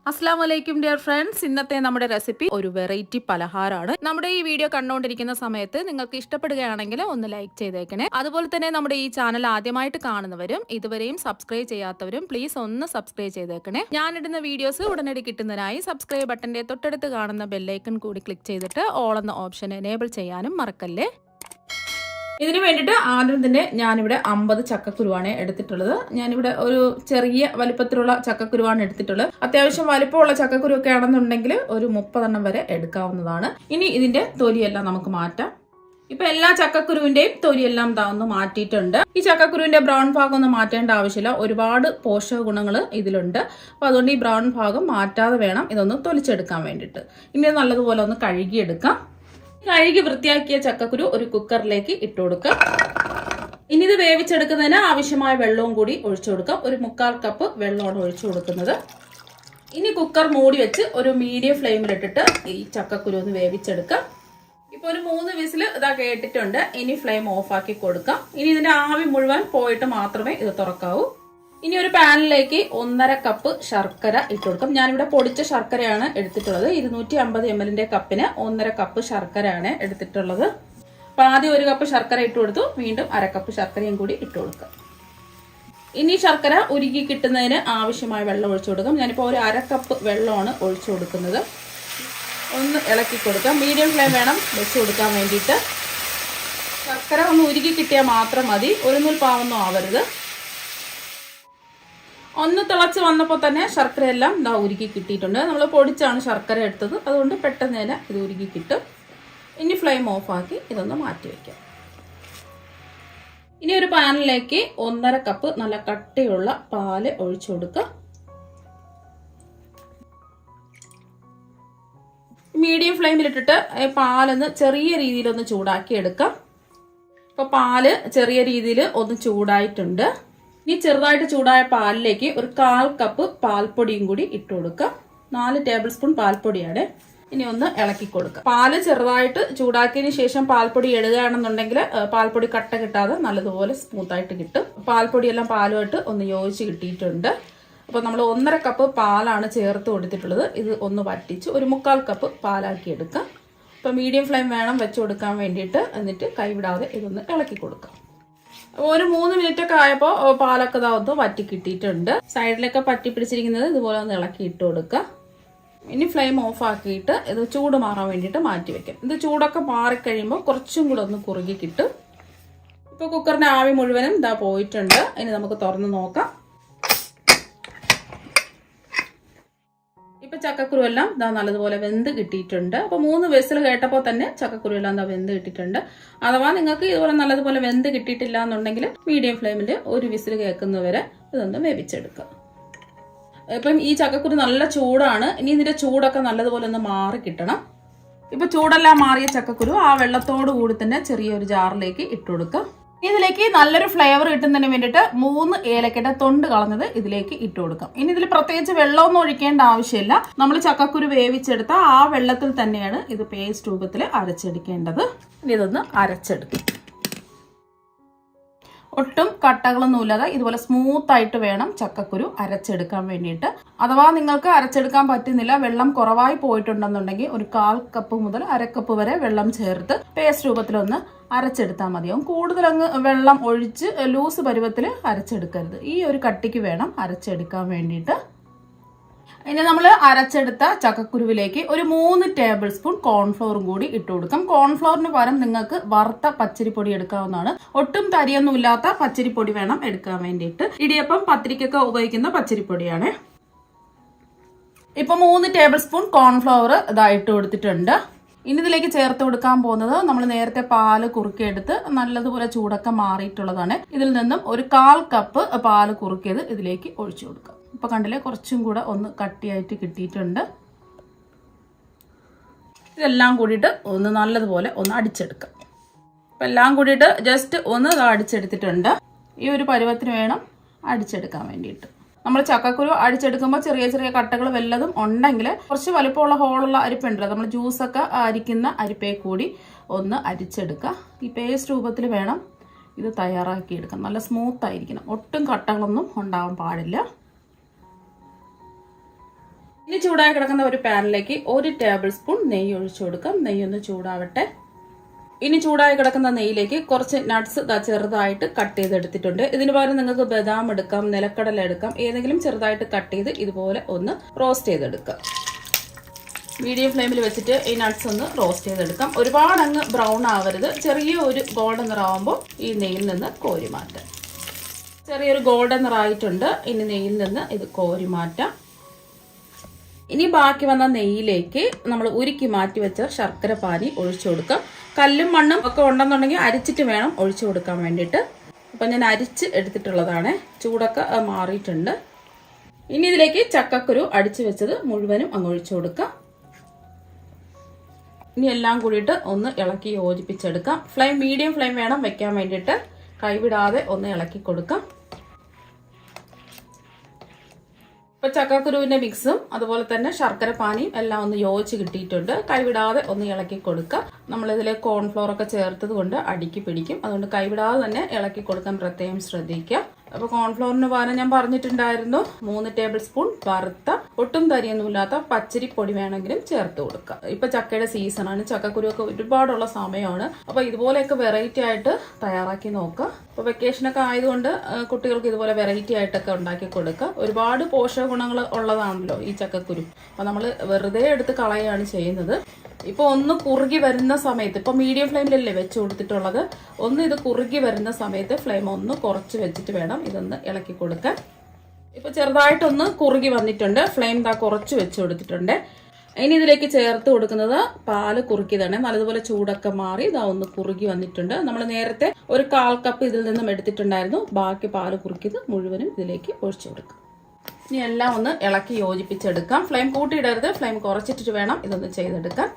അസ്സലാമലൈക്കും dear friends. ഇന്നത്തെ നമ്മുടെ റെസിപ്പി ഒരു വെറൈറ്റി പലഹാരമാണ്. നമ്മുടെ ഈ വീഡിയോ കണ്ടുകൊണ്ടിരിക്കുന്ന സമയത്ത് നിങ്ങൾക്ക് ഇഷ്ടപ്പെടുകയാണെങ്കിൽ ഒന്ന് ലൈക്ക് ചെയ്തേക്കണേ. അതുപോലെ തന്നെ നമ്മുടെ ഈ ചാനൽ ആദ്യമായിട്ട് കാണുന്നവരും ഇതുവരെയും സബ്സ്ക്രൈബ് ചെയ്യാത്തവരും പ്ലീസ് ഒന്ന് സബ്സ്ക്രൈബ് ചെയ്തേക്കണേ. ഞാനിടുന്ന വീഡിയോസ് ഉടനടി കിട്ടുന്നതിനായി സബ്സ്ക്രൈബ് ബട്ടന്റെ തൊട്ടടുത്ത് കാണുന്ന ബെല്ലൈക്കൺ കൂടി ക്ലിക്ക് ചെയ്തിട്ട് ഓൾ എന്ന ഓപ്ഷൻ എനേബിൾ ചെയ്യാനും മറക്കല്ലേ. ഇതിന് വേണ്ടിയിട്ട് ആദ്യം തന്നെ ഞാനിവിടെ 50 ചക്കക്കുരുവാണ് എടുത്തിട്ടുള്ളത്. ഞാനിവിടെ ഒരു ചെറിയ വലിപ്പത്തിലുള്ള ചക്കക്കുരുവാണ് എടുത്തിട്ടുള്ളത്. അത്യാവശ്യം വലിപ്പമുള്ള ചക്കക്കുരു ഒക്കെ ആണെന്നുണ്ടെങ്കിൽ ഒരു 30 വരെ എടുക്കാവുന്നതാണ്. ഇനി ഇതിന്റെ തൊലിയെല്ലാം നമുക്ക് മാറ്റാം. ഇപ്പൊ എല്ലാ ചക്കക്കുരുവിന്റെയും തൊലിയെല്ലാം ഒന്ന് മാറ്റിയിട്ടുണ്ട്. ഈ ചക്കക്കുരുവിന്റെ ബ്രൗൺ ഭാഗം ഒന്നും മാറ്റേണ്ട ആവശ്യമില്ല. ഒരുപാട് പോഷക ഗുണങ്ങൾ ഇതിലുണ്ട്. അപ്പൊ അതുകൊണ്ട് ഈ ബ്രൗൺ ഭാഗം മാറ്റാതെ വേണം ഇതൊന്ന് തൊലിച്ചെടുക്കാൻ വേണ്ടിയിട്ട്. ഇനി നല്ലതുപോലെ ഒന്ന് കഴുകിയെടുക്കാം. കഴുകി വൃത്തിയാക്കിയ ചക്കക്കുരു ഒരു കുക്കറിലേക്ക് ഇട്ട് കൊടുക്കാം. ഇനി ഇത് വേവിച്ചെടുക്കുന്നതിന് ആവശ്യമായ വെള്ളവും കൂടി ഒഴിച്ചു കൊടുക്കാം. ഒരു 1/4 കപ്പ് വെള്ളമാണ് ഒഴിച്ചു കൊടുക്കുന്നത്. ഇനി കുക്കർ മൂടി വെച്ച് ഒരു മീഡിയം ഫ്ലെയിമിലിട്ടിട്ട് ഈ ചക്കക്കുരു ഒന്ന് വേവിച്ചെടുക്കാം. ഇപ്പൊ ഒരു 3 വിസിൽ ഇതാ കേട്ടിട്ടുണ്ട്. ഇനി ഫ്ലെയിം ഓഫ് ആക്കി കൊടുക്കാം. ഇനി ഇതിന്റെ ആവി മുഴുവൻ പോയിട്ട് മാത്രമേ ഇത് തുറക്കാവൂ. ഇനി ഒരു പാനിലേക്ക് 1/2 കപ്പ് ശർക്കര ഇട്ട് കൊടുക്കാം. ഞാനിവിടെ പൊടിച്ച ശർക്കരയാണ് എടുത്തിട്ടുള്ളത്. 250 ml കപ്പിന് 1/2 കപ്പ് ശർക്കരയാണ് എടുത്തിട്ടുള്ളത്. അപ്പൊ ആദ്യം 1 കപ്പ് ശർക്കര ഇട്ട് കൊടുത്തു. വീണ്ടും 1/2 കപ്പ് ശർക്കരയും കൂടി ഇട്ട് കൊടുക്കാം. ഇനി ശർക്കര ഉരുകി കിട്ടുന്നതിന് ആവശ്യമായ വെള്ളം ഒഴിച്ചു കൊടുക്കാം. ഞാനിപ്പോൾ ഒരു 1/2 കപ്പ് വെള്ളമാണ് ഒഴിച്ചു കൊടുക്കുന്നത്. ഒന്ന് ഇളക്കി കൊടുക്കാം. മീഡിയം ഫ്ലെയിം വേണം വെച്ച് കൊടുക്കാൻ വേണ്ടിയിട്ട്. ശർക്കര ഒന്ന് ഉരുകി കിട്ടിയാൽ മാത്രം മതി. ഒരു നൂൽ പാവൊന്നും ആവരുത്. ഒന്ന് തിളച്ച് വന്നപ്പോൾ തന്നെ ശർക്കര എല്ലാം ഉരുക്കി കിട്ടിയിട്ടുണ്ട്. നമ്മൾ പൊടിച്ചാണ് ശർക്കര എടുത്തത്, അതുകൊണ്ട് പെട്ടെന്ന് തന്നെ ഇത് ഉരുക്കി കിട്ടും. ഇനി ഫ്ലെയിം ഓഫാക്കി ഇതൊന്ന് മാറ്റി വയ്ക്കാം. ഇനി ഒരു പാനിലേക്ക് 1/2 കപ്പ് നല്ല കട്ടിയുള്ള പാല് ഒഴിച്ചു കൊടുക്കുക. മീഡിയം ഫ്ലെയിമിലിട്ടിട്ട് പാലൊന്ന് ചെറിയ രീതിയിലൊന്ന് ചൂടാക്കി എടുക്കാം. ഇപ്പൊ പാല് ചെറിയ രീതിയിൽ ഒന്ന് ചൂടായിട്ടുണ്ട്. ഇനി ചെറുതായിട്ട് ചൂടായ പാലിലേക്ക് ഒരു 1/4 കപ്പ് പാൽപ്പൊടിയും കൂടി ഇട്ട് കൊടുക്കാം. 4 ടേബിൾ സ്പൂൺ പാൽപ്പൊടിയാണ്. ഇനി ഒന്ന് ഇളക്കി കൊടുക്കാം. പാല് ചെറുതായിട്ട് ചൂടാക്കിയതിന് ശേഷം പാൽപ്പൊടി ഇടുകയാണെന്നുണ്ടെങ്കിൽ പാൽപ്പൊടി കട്ട കിട്ടാതെ നല്ലതുപോലെ സ്മൂത്തായിട്ട് കിട്ടും. പാൽപ്പൊടിയെല്ലാം പാലുമായിട്ട് ഒന്ന് യോജിച്ച് കിട്ടിയിട്ടുണ്ട്. അപ്പൊ നമ്മൾ 1/2 കപ്പ് പാലാണ് ചേർത്ത് കൊടുത്തിട്ടുള്ളത്. ഇത് ഒന്ന് വറ്റിച്ച് ഒരു 1/4 കപ്പ് പാലാക്കി എടുക്കാം. അപ്പൊ മീഡിയം ഫ്ലെയിം വേണം വെച്ച് കൊടുക്കാൻ വേണ്ടിയിട്ട്. എന്നിട്ട് കൈവിടാതെ ഇതൊന്ന് ഇളക്കി കൊടുക്കാം. ഒരു 3 മിനിറ്റ് ഒക്കെ ആയപ്പോൾ പാലൊക്കെ ഒന്ന് വറ്റി കിട്ടിയിട്ടുണ്ട്. സൈഡിലൊക്കെ പറ്റി പിടിച്ചിരിക്കുന്നത് ഇതുപോലെ ഒന്ന് ഇളക്കി ഇട്ട് കൊടുക്കുക. ഇനി ഫ്ലെയിം ഓഫ് ആക്കിയിട്ട് ഇത് ചൂട് മാറാൻ വേണ്ടിയിട്ട് മാറ്റി വെക്കാം. ഇത് ചൂടൊക്കെ മാറിക്കഴിയുമ്പോൾ കുറച്ചും കൂടെ ഒന്ന് കുറുകി കിട്ടും. ഇപ്പൊ കുക്കറിന്റെ ആവി മുഴുവനും പോയിട്ടുണ്ട്. ഇനി നമുക്ക് തുറന്ന് നോക്കാം. ഇപ്പൊ ചക്കക്കുരു എല്ലാം നല്ലതുപോലെ വെന്ത് കിട്ടിയിട്ടുണ്ട്. അപ്പൊ 3 വിസിൽ കേട്ടപ്പോൾ തന്നെ ചക്കക്കുരു എല്ലാം വെന്ത് കിട്ടിയിട്ടുണ്ട്. അഥവാ നിങ്ങൾക്ക് ഇതുപോലെ നല്ലതുപോലെ വെന്ത് കിട്ടിയിട്ടില്ല എന്നുണ്ടെങ്കിൽ മീഡിയം ഫ്ലെയിമിൽ ഒരു വിസിൽ കേൾക്കുന്നവരെ ഇതൊന്ന് വേവിച്ചെടുക്കുക. ഇപ്പം ഈ ചക്കക്കുരു നല്ല ചൂടാണ്. ഇനി ഇതിന്റെ ചൂടൊക്കെ നല്ലതുപോലെ ഒന്ന് മാറി കിട്ടണം. ഇപ്പൊ ചൂടെല്ലാം മാറിയ ചക്കക്കുരു ആ വെള്ളത്തോട് കൂടി തന്നെ ചെറിയൊരു ജാറിലേക്ക് ഇട്ട് കൊടുക്കുക. ഇതിലേക്ക് നല്ലൊരു ഫ്ലേവർ കിട്ടുന്നതിന് വേണ്ടിയിട്ട് 3 ഏലക്കയുടെ തൊണ്ട് കളഞ്ഞത് ഇതിലേക്ക് ഇട്ട് കൊടുക്കാം. ഇനി ഇതിൽ പ്രത്യേകിച്ച് വെള്ളമൊന്നും ഒഴിക്കേണ്ട ആവശ്യമില്ല. നമ്മൾ ചക്കക്കുരു വേവിച്ചെടുത്ത ആ വെള്ളത്തിൽ തന്നെയാണ് ഇത് പേസ്റ്റ് രൂപത്തിൽ അരച്ചെടുക്കേണ്ടത്. ഇനി ഇതൊന്ന് അരച്ചെടുക്കും. ഒട്ടും കട്ടകളൊന്നുമില്ലാതെ ഇതുപോലെ സ്മൂത്ത് ആയിട്ട് വേണം ചക്കക്കുരു അരച്ചെടുക്കാൻ വേണ്ടിയിട്ട്. അഥവാ നിങ്ങൾക്ക് അരച്ചെടുക്കാൻ പറ്റുന്നില്ല, വെള്ളം കുറവായി പോയിട്ടുണ്ടെന്നുണ്ടെങ്കിൽ ഒരു 1/4 കപ്പ് മുതൽ 1/2 കപ്പ് വരെ വെള്ളം ചേർത്ത് പേസ്റ്റ് രൂപത്തിലൊന്ന് അരച്ചെടുത്താൽ മതിയാവും. കൂടുതൽ അങ്ങ് വെള്ളം ഒഴിച്ച് ലൂസ് പരുവത്തിൽ അരച്ചെടുക്കരുത്. ഈ ഒരു കട്ടിക്ക് വേണം അരച്ചെടുക്കാൻ വേണ്ടിയിട്ട്. ഇനി നമ്മൾ അരച്ചെടുത്ത ചക്കക്കുരുവിലേക്ക് ഒരു 3 ടേബിൾ സ്പൂൺ കോൺഫ്ലോറും കൂടി ഇട്ട് കൊടുക്കാം. കോൺഫ്ലോറിന് പകരം നിങ്ങൾക്ക് വറുത്ത പച്ചരിപ്പൊടി എടുക്കാവുന്നതാണ്. ഒട്ടും തരിയൊന്നും ഇല്ലാത്ത പച്ചരിപ്പൊടി വേണം എടുക്കാൻ വേണ്ടിയിട്ട്. ഇടിയപ്പം പത്തിരിക്കൊക്കെ ഉപയോഗിക്കുന്ന പച്ചരിപ്പൊടിയാണ്. ഇപ്പൊ 3 ടേബിൾ സ്പൂൺ കോൺഫ്ലവർ ഇട്ട് കൊടുത്തിട്ടുണ്ട്. ഇനി ഇതിലേക്ക് ചേർത്ത് കൊടുക്കാൻ പോകുന്നത് നമ്മൾ നേരത്തെ പാല് കുറുക്കിയെടുത്ത് നല്ലതുപോലെ ചൂടൊക്കെ മാറിയിട്ടുള്ളതാണ്. ഇതിൽ നിന്നും ഒരു 1/4 കപ്പ് പാല് കുറുക്കിയത് ഇതിലേക്ക് ഒഴിച്ചു കൊടുക്കാം. ഇപ്പൊ കണ്ടില്ലേ, കുറച്ചും കൂടെ ഒന്ന് കട്ടിയായിട്ട് കിട്ടിയിട്ടുണ്ട്. ഇതെല്ലാം കൂടിയിട്ട് ഒന്ന് നല്ലതുപോലെ ഒന്ന് അടിച്ചെടുക്കാം. അപ്പൊ എല്ലാം കൂടിയിട്ട് ജസ്റ്റ് ഒന്ന് അടിച്ചെടുത്തിട്ടുണ്ട്. ഈ ഒരു പരുവത്തിന് വേണം അടിച്ചെടുക്കാൻ വേണ്ടിയിട്ട്. നമ്മൾ ചക്കക്കുരു അടിച്ചെടുക്കുമ്പോൾ ചെറിയ ചെറിയ കട്ടകൾ വല്ലതും ഉണ്ടെങ്കിൽ കുറച്ച് വലുപ്പമുള്ള ഹോളുള്ള അരിപ്പുണ്ടല്ലോ, നമ്മൾ ജ്യൂസൊക്കെ അരിക്കുന്ന അരിപ്പയെ കൂടി ഒന്ന് അരിച്ചെടുക്കുക. ഈ പേസ്റ്റ് രൂപത്തിൽ വേണം ഇത് തയ്യാറാക്കിയെടുക്കാം. നല്ല സ്മൂത്ത് ആയിരിക്കണം. ഒട്ടും കട്ടകളൊന്നും ഉണ്ടാവാൻ പാടില്ല. ഇനി ചൂടായി കിടക്കുന്ന ഒരു പാനിലേക്ക് 1 ടേബിൾ സ്പൂൺ നെയ്യ് ഒഴിച്ചു കൊടുക്കാം. നെയ്യ് ഒന്ന് ചൂടാവട്ടെ. ഇനി ചൂടായി കിടക്കുന്ന നെയ്യിലേക്ക് കുറച്ച് നട്ട്സ് ചെറുതായിട്ട് കട്ട് ചെയ്തെടുത്തിട്ടുണ്ട്. ഇതിന് പകരം നിങ്ങൾക്ക് ബദാം എടുക്കാം, നിലക്കടല എടുക്കാം. ഏതെങ്കിലും ചെറുതായിട്ട് കട്ട് ചെയ്ത് ഇതുപോലെ ഒന്ന് റോസ്റ്റ് ചെയ്തെടുക്കാം. മീഡിയം ഫ്ലെയിമിൽ വെച്ചിട്ട് ഈ നട്ട്സ് ഒന്ന് റോസ്റ്റ് ചെയ്തെടുക്കാം. ഒരുപാട് അങ്ങ് ബ്രൗൺ ആവരുത്. ചെറിയ ഒരു ഗോൾഡൻ നിറാവുമ്പോൾ ഈ നെയ്യിൽ നിന്ന് കോരി മാറ്റാം. ചെറിയൊരു ഗോൾഡൻ നിറായിട്ടുണ്ട്. ഇനി നെയ്യിൽ നിന്ന് ഇത് കോരി മാറ്റാം. ഇനി ബാക്കി വന്ന നെയ്യിലേക്ക് നമ്മൾ ഉരുക്കി മാറ്റി വെച്ച ശർക്കര പാനി ഒഴിച്ചു കൊടുക്കാം. കല്ലും മണ്ണും ഒക്കെ ഉണ്ടെന്നുണ്ടെങ്കിൽ അരിച്ചിട്ട് വേണം ഒഴിച്ചു കൊടുക്കാൻ വേണ്ടിയിട്ട്. അപ്പം ഞാൻ അരിച്ച് എടുത്തിട്ടുള്ളതാണ്. ചൂടൊക്കെ മാറിയിട്ടുണ്ട്. ഇനി ഇതിലേക്ക് ചക്കക്കുരു അടിച്ചു വെച്ചത് മുഴുവനും അങ്ങ് ഒഴിച്ചു കൊടുക്കാം. ഇനി എല്ലാം കൂടിയിട്ട് ഒന്ന് ഇളക്കി യോജിപ്പിച്ചെടുക്കാം. ഫ്ലെയിം മീഡിയം ഫ്ലെയിം വേണം വെക്കാൻ വേണ്ടിയിട്ട്. കൈവിടാതെ ഒന്ന് ഇളക്കി കൊടുക്കാം. ഇപ്പൊ ചക്കക്കുരുവിന്റെ മിക്സും അതുപോലെ തന്നെ ശർക്കര പാനിയും എല്ലാം ഒന്ന് യോജിച്ച് കിട്ടിയിട്ടുണ്ട്. കൈവിടാതെ ഒന്ന് ഇളക്കി കൊടുക്കുക. നമ്മളിതിൽ കോൺഫ്ലോർ ഒക്കെ ചേർത്തത് കൊണ്ട് അടിക്ക് പിടിക്കും. അതുകൊണ്ട് കൈവിടാതെ തന്നെ ഇളക്കി കൊടുക്കാൻ പ്രത്യേകം ശ്രദ്ധിക്കുക. അപ്പൊ കോൺഫ്ലോറിന് പകരം ഞാൻ പറഞ്ഞിട്ടുണ്ടായിരുന്നു 3 ടേബിൾ സ്പൂൺ വറുത്ത ഒട്ടും തരിയൊന്നുമില്ലാത്ത പച്ചരി പൊടി വേണമെങ്കിലും ചേർത്ത് കൊടുക്കുക. ഇപ്പൊ ചക്കയുടെ സീസണാണ്. ചക്കക്കുരുവൊക്കെ ഒരുപാടുള്ള സമയമാണ്. അപ്പൊ ഇതുപോലെയൊക്കെ വെറൈറ്റി ആയിട്ട് തയ്യാറാക്കി നോക്കുക. അപ്പൊ വെക്കേഷനൊക്കെ ആയതുകൊണ്ട് കുട്ടികൾക്ക് ഇതുപോലെ വെറൈറ്റി ആയിട്ടൊക്കെ ഉണ്ടാക്കി കൊടുക്കുക. ഒരുപാട് പോഷക ഗുണങ്ങൾ ഉള്ളതാണല്ലോ ഈ ചക്കക്കുരു. അപ്പൊ നമ്മൾ വെറുതെ എടുത്ത് കളയാണ് ചെയ്യുന്നത്. ഇപ്പൊ ഒന്ന് കുറുകി വരുന്ന സമയത്ത്, ഇപ്പൊ മീഡിയം ഫ്ലെയിമിലല്ലേ വെച്ച് കൊടുത്തിട്ടുള്ളത്, ഒന്ന് ഇത് കുറുകി വരുന്ന സമയത്ത് ഫ്ലെയിം ഒന്ന് കുറച്ച് വെച്ചിട്ട് വേണം ഇതൊന്ന് ഇളക്കി കൊടുക്കാൻ. ഇപ്പൊ ചെറുതായിട്ടൊന്ന് കുറുകി വന്നിട്ടുണ്ട്. ഫ്ലെയിം കുറച്ച് വെച്ച് കൊടുത്തിട്ടുണ്ട്. ഇനി ഇതിലേക്ക് ചേർത്ത് കൊടുക്കുന്നത് പാല് കുറുക്കിയതാണ്. നല്ലതുപോലെ ചൂടൊക്കെ മാറി ഒന്ന് കുറുകി വന്നിട്ടുണ്ട്. നമ്മൾ നേരത്തെ ഒരു 1/4 കപ്പ് ഇതിൽ നിന്നും എടുത്തിട്ടുണ്ടായിരുന്നു. ബാക്കി പാല് കുറുക്കിയത് മുഴുവനും ഇതിലേക്ക് ഒഴിച്ചു കൊടുക്കാം. ഇനി എല്ലാം ഒന്ന് ഇളക്കി യോജിപ്പിച്ചെടുക്കാം. ഫ്ലെയിം കൂട്ടിയിടരുത്. ഫ്ലെയിം കുറച്ചിട്ട് വേണം ഇതൊന്ന് ചെയ്തെടുക്കാൻ.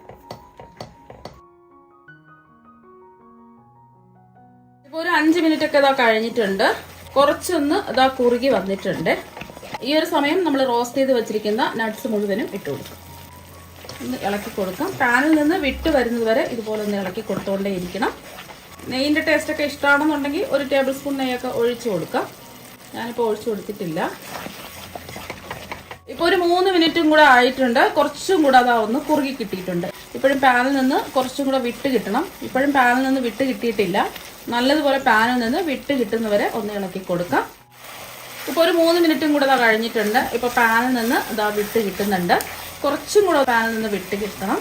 ഇപ്പൊ ഒരു 5 മിനിറ്റ് ഒക്കെ കഴിഞ്ഞിട്ടുണ്ട്. കുറച്ചൊന്ന് കുറുകി വന്നിട്ടുണ്ട്. ഈ ഒരു സമയം നമ്മൾ റോസ്റ്റ് ചെയ്ത് വെച്ചിരിക്കുന്ന നട്ട്സ് മുഴുവനും ഇട്ട് കൊടുക്കും. ഒന്ന് ഇളക്കി കൊടുക്കാം. പാനിൽ നിന്ന് വിട്ട് വരുന്നത് വരെ ഇതുപോലെ ഒന്ന് ഇളക്കി കൊടുത്തോണ്ടേ ഇരിക്കണം. നെയ്യിന്റെ ടേസ്റ്റ് ഒക്കെ ഇഷ്ടമാണെന്നുണ്ടെങ്കിൽ 1 ടേബിൾ സ്പൂൺ നെയ്യൊക്കെ ഒഴിച്ചു കൊടുക്കാം. ഞാനിപ്പോൾ ഒഴിച്ചു കൊടുത്തിട്ടില്ല. ഇപ്പൊ ഒരു 3 മിനിറ്റും കൂടെ ആയിട്ടുണ്ട്. കുറച്ചും കൂടെ ഒന്ന് കുറുകി കിട്ടിയിട്ടുണ്ട്. ഇപ്പോഴും പാനിൽ നിന്ന് കുറച്ചും കൂടെ വിട്ട് കിട്ടണം. ഇപ്പോഴും പാനിൽ നിന്ന് വിട്ട് കിട്ടിയിട്ടില്ല. നല്ലതുപോലെ പാനിൽ നിന്ന് വിട്ട് കിട്ടുന്നവരെ ഒന്ന് ഇളക്കി കൊടുക്കാം. ഇപ്പൊ ഒരു 3 മിനിറ്റും കൂടെ കഴിഞ്ഞിട്ടുണ്ട്. ഇപ്പൊ പാനിൽ നിന്ന് വിട്ട് കിട്ടുന്നുണ്ട്. കുറച്ചും കൂടെ പാനിൽ നിന്ന് വിട്ട് കിട്ടണം.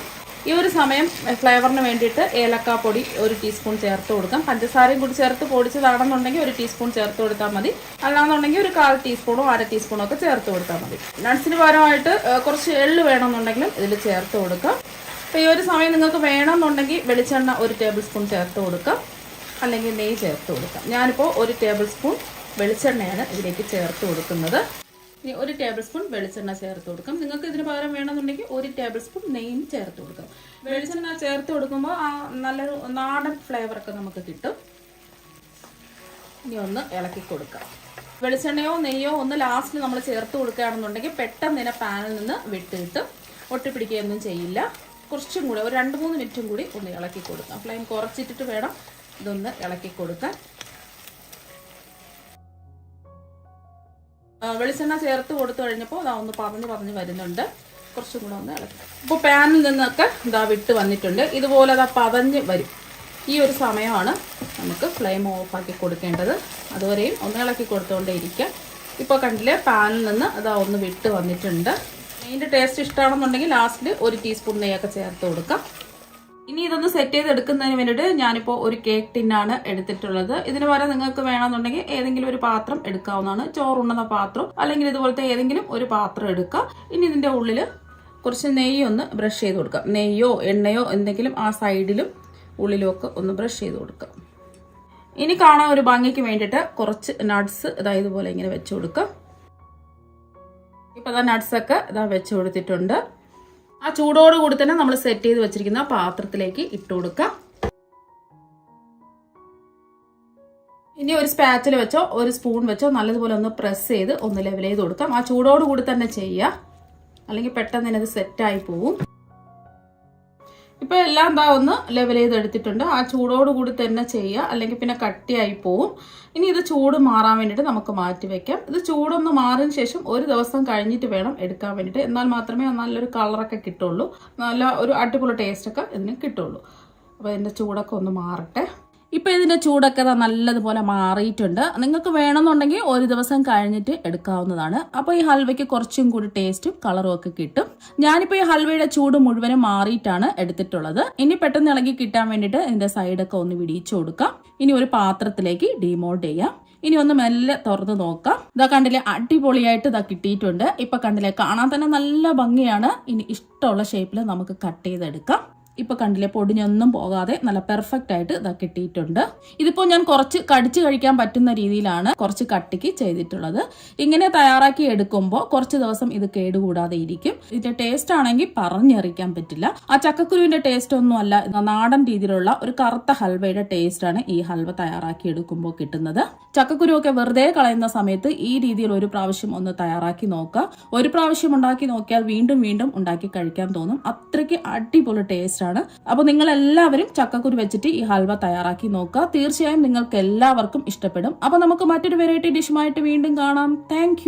ഈ ഒരു സമയം ഫ്ലേവറിന് വേണ്ടിയിട്ട് ഏലക്കാപ്പൊടി 1 ടീസ്പൂൺ ചേർത്ത് കൊടുക്കാം. പഞ്ചസാരയും കൂടി ചേർത്ത് പൊടിച്ചതാണെന്നുണ്ടെങ്കിൽ 1 ടീസ്പൂൺ ചേർത്ത് കൊടുത്താൽ മതി. അല്ലാന്നുണ്ടെങ്കിൽ ഒരു 1/4 ടീസ്പൂണോ 1/2 ടീസ്പൂണോ ഒക്കെ ചേർത്ത് കൊടുത്താൽ മതി. നട്ട്സിന് പകരമായിട്ട് കുറച്ച് എള്ള് വേണമെന്നുണ്ടെങ്കിലും ഇതിൽ ചേർത്ത് കൊടുക്കാം. അപ്പോൾ ഈ ഒരു സമയം നിങ്ങൾക്ക് വേണമെന്നുണ്ടെങ്കിൽ വെളിച്ചെണ്ണ 1 ടേബിൾ സ്പൂൺ ചേർത്ത് കൊടുക്കാം. അല്ലെങ്കിൽ നെയ്യ് ചേർത്ത് കൊടുക്കാം. ഞാനിപ്പോൾ 1 ടേബിൾ സ്പൂൺ വെളിച്ചെണ്ണയാണ് ഇതിലേക്ക് ചേർത്ത് കൊടുക്കുന്നത്. ഇനി 1 ടേബിൾ സ്പൂൺ വെളിച്ചെണ്ണ ചേർത്ത് കൊടുക്കാം. നിങ്ങൾക്ക് ഇതിന് പകരം വേണമെന്നുണ്ടെങ്കിൽ 1 ടേബിൾ സ്പൂൺ നെയ്യും ചേർത്ത് കൊടുക്കാം. വെളിച്ചെണ്ണ ചേർത്ത് കൊടുക്കുമ്പോൾ നല്ലൊരു നാടൻ ഫ്ലേവറൊക്കെ നമുക്ക് കിട്ടും. ഇനി ഒന്ന് ഇളക്കി കൊടുക്കാം. വെളിച്ചെണ്ണയോ നെയ്യോ ഒന്ന് ലാസ്റ്റിൽ നമ്മൾ ചേർത്ത് കൊടുക്കുകയാണെന്നുണ്ടെങ്കിൽ പെട്ടെന്ന് തന്നെ പാനിൽ നിന്ന് വിട്ട് കിട്ടും. ഒട്ടിപ്പിടിക്കുകയൊന്നും ചെയ്യില്ല. കുറച്ചും കൂടെ ഒരു 2-3 മിനിറ്റും കൂടി ഒന്ന് ഇളക്കി കൊടുക്കാം. ഫ്ലെയിം കുറച്ചിട്ടിട്ട് വേണം ഇതൊന്ന് ഇളക്കി കൊടുക്കാൻ. വെളിച്ചെണ്ണ ചേർത്ത് കൊടുത്തു കഴിഞ്ഞപ്പോൾ ഒന്ന് പതഞ്ഞ് വരുന്നുണ്ട്. കുറച്ചും കൂടെ ഒന്ന് ഇളക്കി. ഇപ്പോൾ പാനിൽ നിന്നൊക്കെ വിട്ട് വന്നിട്ടുണ്ട്. ഇതുപോലെ പതഞ്ഞ് വരും. ഈ ഒരു സമയമാണ് നമുക്ക് ഫ്ലെയിം ഓഫാക്കി കൊടുക്കേണ്ടത്. അതുവരെയും ഒന്ന് ഇളക്കി കൊടുത്തുകൊണ്ടേ ഇരിക്കാം. ഇപ്പോൾ കണ്ടില്ലേ, പാനിൽ നിന്ന് ഒന്ന് വിട്ട് വന്നിട്ടുണ്ട്. നെയ്യിൻ്റെ ടേസ്റ്റ് ഇഷ്ടമാണെന്നുണ്ടെങ്കിൽ ലാസ്റ്റിൽ 1 ടീസ്പൂൺ നെയ്യൊക്കെ ചേർത്ത് കൊടുക്കാം. ഇനി ഇതൊന്ന് സെറ്റ് ചെയ്തെടുക്കുന്നതിന് വേണ്ടിയിട്ട് ഞാനിപ്പോൾ ഒരു കേക്ക് ടിന്നാണ് എടുത്തിട്ടുള്ളത്. ഇതിന് പകരം നിങ്ങൾക്ക് വേണമെന്നുണ്ടെങ്കിൽ ഏതെങ്കിലും ഒരു പാത്രം എടുക്കാവുന്നതാണ്. ചോറുണ്ണുന്ന പാത്രം അല്ലെങ്കിൽ ഇതുപോലത്തെ ഏതെങ്കിലും ഒരു പാത്രം എടുക്കുക. ഇനി ഇതിൻ്റെ ഉള്ളിൽ കുറച്ച് നെയ്യ് ഒന്ന് ബ്രഷ് ചെയ്ത് കൊടുക്കാം. നെയ്യോ എണ്ണയോ എന്തെങ്കിലും ആ സൈഡിലും ഉള്ളിലും ഒക്കെ ഒന്ന് ബ്രഷ് ചെയ്ത് കൊടുക്കാം. ഇനി കാണാൻ ഒരു ഭംഗിക്ക് വേണ്ടിയിട്ട് കുറച്ച് നട്ട്സ് ഇതുപോലെ ഇങ്ങനെ വെച്ച് കൊടുക്കാം. ഇപ്പം നട്ട്സൊക്കെ വെച്ച് കൊടുത്തിട്ടുണ്ട്. ആ ചൂടോടുകൂടി തന്നെ നമ്മൾ സെറ്റ് ചെയ്ത് വെച്ചിരിക്കുന്ന പാത്രത്തിലേക്ക് ഇട്ട് കൊടുക്കാം. ഇനി ഒരു സ്പാച്ചിൽ വെച്ചോ 1 സ്പൂൺ വെച്ചോ നല്ലതുപോലെ ഒന്ന് പ്രസ് ചെയ്ത് ഒന്ന് ലെവൽ ചെയ്ത് കൊടുക്കാം. ആ ചൂടോടുകൂടി തന്നെ ചെയ്യുക, അല്ലെങ്കിൽ പെട്ടെന്ന് തന്നെ അത് സെറ്റായി പോവും. ഇപ്പൊ എല്ലാം എന്താ ഒന്ന് ലെവൽ ചെയ്തെടുത്തിട്ടുണ്ട്. ആ ചൂടോടുകൂടി തന്നെ ചെയ്യുക, അല്ലെങ്കിൽ പിന്നെ കട്ടിയായി പോവും. ഇനി ഇത് ചൂട് മാറാൻ വേണ്ടിയിട്ട് നമുക്ക് മാറ്റി വെക്കാം. ഇത് ചൂടൊന്ന് മാറിയതിന് ശേഷം ഒരു ദിവസം കഴിഞ്ഞിട്ട് വേണം എടുക്കാൻ വേണ്ടിയിട്ട്. എന്നാൽ മാത്രമേ നല്ലൊരു കളറൊക്കെ കിട്ടുള്ളൂ, നല്ല ഒരു അടിപൊളി ടേസ്റ്റൊക്കെ ഇതിന് കിട്ടുള്ളൂ. അപ്പോൾ ഇതിൻ്റെ ചൂടൊക്കെ ഒന്ന് മാറട്ടെ. ഇപ്പം ഇതിൻ്റെ ചൂടൊക്കെ നല്ലതുപോലെ മാറിയിട്ടുണ്ട്. നിങ്ങൾക്ക് വേണമെന്നുണ്ടെങ്കിൽ ഒരു ദിവസം കഴിഞ്ഞിട്ട് എടുക്കാവുന്നതാണ്. അപ്പോൾ ഈ ഹൽവയ്ക്ക് കുറച്ചും കൂടി ടേസ്റ്റും കളറും ഒക്കെ കിട്ടും. ഞാനിപ്പോൾ ഈ ഹൽവയുടെ ചൂട് മുഴുവനും മാറിയിട്ടാണ് എടുത്തിട്ടുള്ളത്. ഇനി പെട്ടെന്ന് ഇളകി കിട്ടാൻ വേണ്ടിയിട്ട് ഇതിൻ്റെ സൈഡൊക്കെ ഒന്ന് വിടിയിച്ചു കൊടുക്കാം. ഇനി ഒരു പാത്രത്തിലേക്ക് ഡീമോൾഡ് ചെയ്യാം. ഇനി ഒന്ന് മെല്ലെ തുറന്ന് നോക്കാം. ഇതാ കണ്ടില്ലേ, അടിപൊളിയായിട്ട് ഇതാ കിട്ടിയിട്ടുണ്ട്. ഇപ്പൊ കണ്ടില്ലേ, കാണാൻ തന്നെ നല്ല ഭംഗിയാണ്. ഇനി ഇഷ്ടമുള്ള ഷേപ്പിൽ നമുക്ക് കട്ട് ചെയ്തെടുക്കാം. ഇപ്പൊ കണ്ടില്ലേ, പൊടിഞ്ഞൊന്നും പോകാതെ നല്ല പെർഫെക്റ്റ് ആയിട്ട് ഇതാ കിട്ടിയിട്ടുണ്ട്. ഇതിപ്പോ ഞാൻ കുറച്ച് കടിച്ചു കഴിക്കാൻ പറ്റുന്ന രീതിയിലാണ് കുറച്ച് കട്ടിക്ക് ചെയ്തിട്ടുള്ളത്. ഇങ്ങനെ തയ്യാറാക്കി എടുക്കുമ്പോൾ കുറച്ച് ദിവസം ഇത് കേടുകൂടാതെ ഇരിക്കും. ഇതിന്റെ ടേസ്റ്റ് ആണെങ്കിൽ പറഞ്ഞറിയിക്കാൻ പറ്റില്ല. ആ ചക്കക്കുരുവിന്റെ ടേസ്റ്റ് ഒന്നും അല്ല, നാടൻ രീതിയിലുള്ള ഒരു കറുത്ത ഹൽവയുടെ ടേസ്റ്റ് ആണ് ഈ ഹൽവ തയ്യാറാക്കി എടുക്കുമ്പോൾ കിട്ടുന്നത്. ചക്കക്കുരുവൊക്കെ വെറുതെ കളയുന്ന സമയത്ത് ഈ രീതിയിൽ ഒരു പ്രാവശ്യം ഒന്ന് തയ്യാറാക്കി നോക്കുക. ഒരു പ്രാവശ്യം ഉണ്ടാക്കി നോക്കിയാൽ വീണ്ടും വീണ്ടും ഉണ്ടാക്കി കഴിക്കാൻ തോന്നും. അത്രയ്ക്ക് അടിപൊളി ടേസ്റ്റ് ആണ്. അപ്പോൾ നിങ്ങൾ എല്ലാവരും ചക്കക്കുരു വെച്ചിട്ട് ഈ ഹൽവ തയ്യാറാക്കി നോക്കുക. തീർച്ചയായും നിങ്ങൾക്ക് എല്ലാവർക്കും ഇഷ്ടപ്പെടും. അപ്പോൾ നമുക്ക് മറ്റൊരു വെറൈറ്റി ഡിഷുമായിട്ട് വീണ്ടും കാണാം. താങ്ക്